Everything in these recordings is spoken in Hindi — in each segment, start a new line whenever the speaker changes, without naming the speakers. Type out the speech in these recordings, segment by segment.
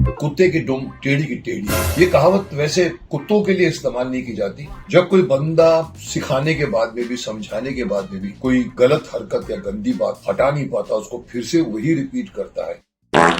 कुत्ते की दुम टेढ़ी की टेढ़ी। ये कहावत वैसे कुत्तों के लिए इस्तेमाल नहीं की जाती। जब कोई बंदा सिखाने के बाद में भी, समझाने के बाद में भी कोई गलत हरकत या गंदी बात हटा नहीं पाता, उसको फिर से वही रिपीट करता है।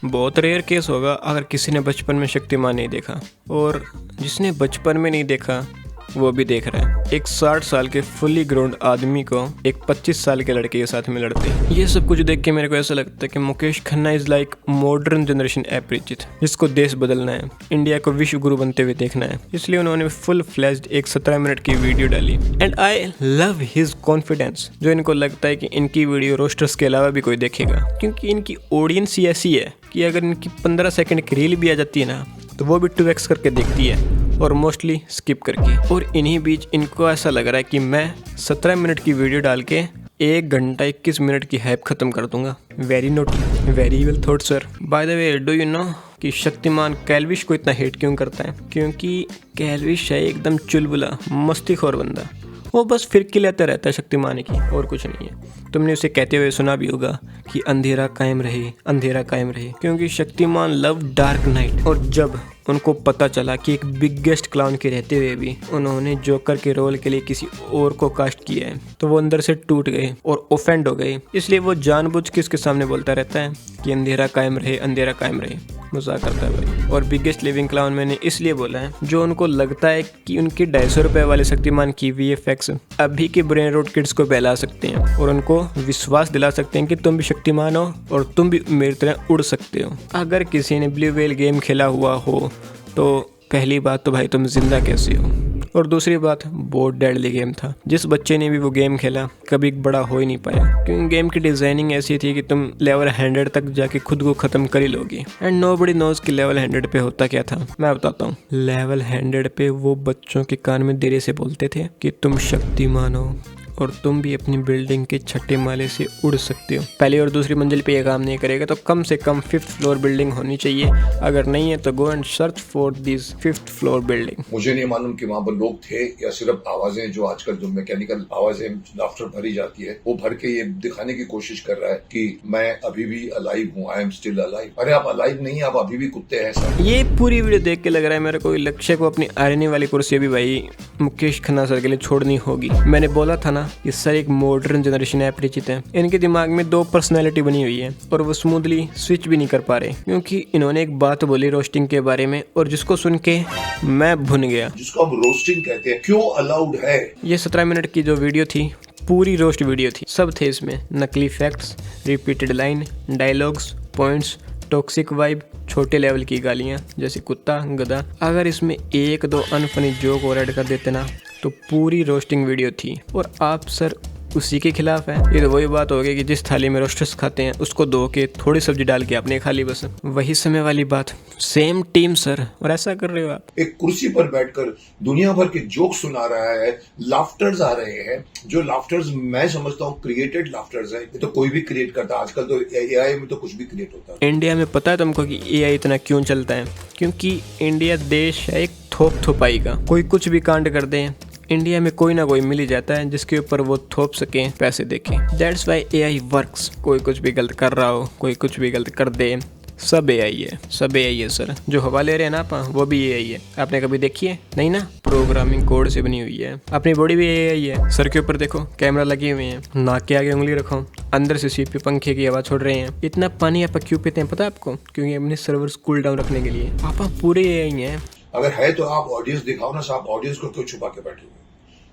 बहुत रेयर केस होगा अगर किसी ने बचपन में शक्तिमान नहीं देखा, और जिसने बचपन में नहीं देखा वो भी देख रहा है। एक 60 साल के फुली ग्रोन्ड आदमी को एक 25 साल के लड़के के साथ में लड़ते हैं। ये सब कुछ देख के मेरे को ऐसा लगता है कि Mukesh Khanna is like modern generation अपरिचित, जिसको देश बदलना है, इंडिया को विश्व गुरु बनते हुए देखना है। इसलिए उन्होंने फुल फ्लैश्ड एक 17 मिनट की वीडियो डाली and I love his confidence. जो इनको लगता है कि इनकी वीडियो रोस्टर्स के अलावा भी कोई देखेगा, क्योंकि इनकी ऑडियंस ही ऐसी है कि अगर इनकी 15 सेकंड की रील भी आ जाती है ना, तो वो भी 2x करके देखती है और मोस्टली स्किप करके। और इन्हीं बीच इनको ऐसा लग रहा है कि मैं 17 मिनट की वीडियो डाल के 1 घंटा 21 मिनट की हाइप खत्म कर दूंगा। Very naughty, very evil thought sir. By the way, do you know कि शक्तिमान कैलविश को इतना हेट क्यों करता है? क्योंकि कैलविश है एकदम चुलबुला मस्तीखोर बंदा। वो बस फिरकी लेता रहता है शक्तिमान की, और कुछ नहीं है। तुमने उसे कहते हुए सुना भी होगा कि अंधेरा कायम रहे, अंधेरा कायम रहे, क्योंकि शक्तिमान लव डार्क नाइट। और जब उनको पता चला कि एक बिगेस्ट क्लाउन के रहते हुए भी उन्होंने जोकर के रोल के लिए किसी और को कास्ट किया है, तो वो अंदर से टूट गए और ऑफेंड हो गए। इसलिए वो जानबूझ के उसके सामने बोलता रहता है कि अंधेरा कायम रहे, अंधेरा कायम रहे। मजाक करता है भाई। और बिगेस्ट लिविंग क्लाउन मैंने इसलिए बोला है, जो उनको लगता है कि उनकी 250 रुपए वाले शक्तिमान की VFX अभी के ब्रेन रोड किड्स को बहला सकते हैं और उनको विश्वास दिला सकते हैं कि तुम भी शक्तिमान हो और तुम भी मेरी तरह उड़ सकते हो। अगर किसी ने ब्लू व्हेल गेम खेला हुआ हो तो पहली बात तो भाई तुम जिंदा कैसे हो, और दूसरी बात बहुत डेडली गेम था। जिस बच्चे ने भी वो गेम खेला कभी बड़ा हो ही नहीं पाया, क्योंकि गेम की डिजाइनिंग ऐसी थी कि तुम लेवल 100 तक जाके खुद को खत्म कर ही लोगे। एंड नोबडी नोज कि लेवल 100 पे होता क्या था। मैं बताता हूँ। लेवल 100 पे वो बच्चों के कान में देरी से बोलते थे कि तुम शक्तिमान हो और तुम भी अपनी बिल्डिंग के छठे माले से उड़ सकते हो। पहली और दूसरी मंजिल पे ये काम नहीं करेगा तो कम से कम 5th फ्लोर बिल्डिंग होनी चाहिए। अगर नहीं है तो go and search for this 5th floor building.
मुझे नहीं मालूम कि वहाँ पर लोग थे या सिर्फ आवाजें, जो आजकल जो मैकेनिकल आवाजें लाफ्टर भरी जाती है, वो भर के ये दिखाने की कोशिश कर रहा है कि मैं अभी भी अलाइव हूँ, आई एम स्टिल अलाइव। अरे आप अलाइव नहीं, आप अभी भी कुत्ते हैं सर।
ये पूरी वीडियो देख के लग रहा है मेरे को लक्ष्य को अपनी आयरनी वाली कुर्सी भी भाई मुकेश खन्ना सर के लिए छोड़नी होगी। मैंने बोला था ना कि सर एक मॉडर्न जनरेशन अपरिचित है। इनके दिमाग में 2 पर्सनैलिटी बनी हुई है और वो स्मूथली स्विच भी नहीं कर पा रहे, क्योंकि इन्होंने एक बात बोली रोस्टिंग के बारे में और जिसको सुन के मैं भुन गया।
जिसको हम रोस्टिंग कहते हैं, क्यों अलाउड है?
ये 17 मिनट की जो वीडियो थी पूरी रोस्ट वीडियो थी। सब थे इसमें, नकली facts, repeated line, dialogues, points, toxic vibe, छोटे लेवल की गालियां जैसे कुत्ता, गधा। अगर इसमें 1-2 अनफनी जोक और ऐड कर देते ना तो पूरी रोस्टिंग वीडियो थी। और आप सर उसी के खिलाफ है। ये तो वही बात हो गई कि जिस थाली में रोस्टर्स खाते हैं उसको धो के थोड़ी सब्जी डाल के आपने खा ली, बस वही समय वाली बात। सेम टीम सर, और ऐसा कर रहे हो आप।
एक कुर्सी पर बैठकर दुनिया भर के जोक सुना रहा है, लाफ्टर्स आ रहे हैं। जो लाफ्टर्स मैं समझता हूँ क्रिएटेड लाफ्टर्स है। ये तो कोई भी क्रिएट करता है। आजकल तो AI में तो कुछ भी क्रिएट होता है।
इंडिया में पता है तुमको कि AI इतना क्यों चलता है? क्योंकि इंडिया देश है एक थोप थोपाई का। कोई कुछ भी कांड कर दे, इंडिया में कोई ना कोई मिल ही जाता है जिसके ऊपर वो थोप सके, पैसे देके। That's why AI works. कोई कुछ भी गलत कर रहा हो, कोई कुछ भी गलत कर दे, सब AI है, सब AI है सर। जो हवा ले रहे हैं ना आप, वो भी AI है। आपने कभी देखी है? नहीं ना। प्रोग्रामिंग कोड से बनी हुई है। अपनी बॉडी भी AI है। सर के ऊपर देखो कैमरा लगे हुए हैं, नाक के आगे उंगली रखो, अंदर से CPU पंखे की हवा छोड़ रहे हैं। इतना पानी आप क्यों पीते हैं पता है आपको? क्योंकि अपने सर्वर्स कूल डाउन रखने के लिए। आप पूरे AI हैं।
अगर है तो आप ऑडियंस दिखाओ ना। आप ऑडियंस को क्यों छुपा के बैठे हुए?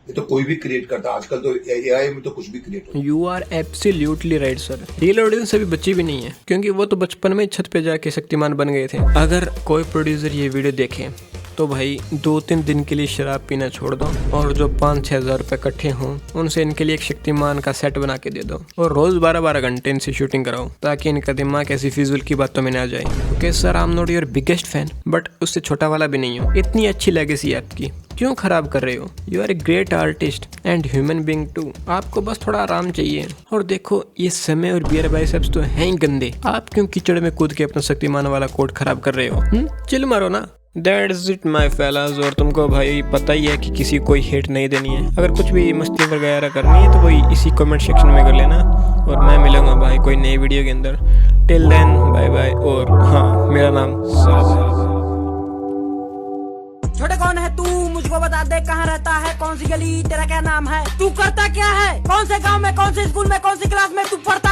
ये तो कोई भी क्रिएट करता है। आजकल तो AI में तो कुछ भी क्रिएट होता है।
You are absolutely right sir. Real audience अभी बच्ची भी नहीं है, क्योंकि वो तो बचपन में छत पे जाके शक्तिमान बन गए थे। अगर कोई प्रोड्यूसर ये वीडियो देखे तो भाई 2-3 दिन के लिए शराब पीना छोड़ दो और जो 5-6 हज़ार रुपये इकट्ठे हों उनसे इनके लिए एक शक्तिमान का सेट बना के दे दो और रोज 12-12 घंटे इनसे शूटिंग कराओ, ताकि इनका दिमाग ऐसी फिजूल की बातों में ना जाए। Okay sir, I am not your biggest fan, but उससे छोटा वाला भी नहीं हो। इतनी अच्छी लेगेसी आपकी, क्यों खराब कर रहे हो? You are a great artist and human being too. आपको बस थोड़ा आराम चाहिए। और देखो ये समय और बियर बाइसेप्स तो हैं ही गंदे। आप क्यों कीचड़ में कूद के अपना शक्तिमान वाला कोट खराब कर रहे हो? चिल मारो ना। That's it my fellas. और तुमको भाई पता ही है कि किसी को कोई हेट नहीं देनी है। अगर कुछ भी मस्ती वगैरह करनी है तो वही इसी कमेंट सेक्शन में कर लेना। और मैं मिलूंगा भाई कोई नई वीडियो के अंदर। Till then bye bye. और हाँ, मेरा नाम साहब है।
छोटे कौन है तू, मुझको बता दे कहाँ रहता है, कौन सी गली, तेरा क्या नाम है, तू करता क्या है, कौन से गांव में, कौन से स्कूल में, कौन सी क्लास में तू पढ़ता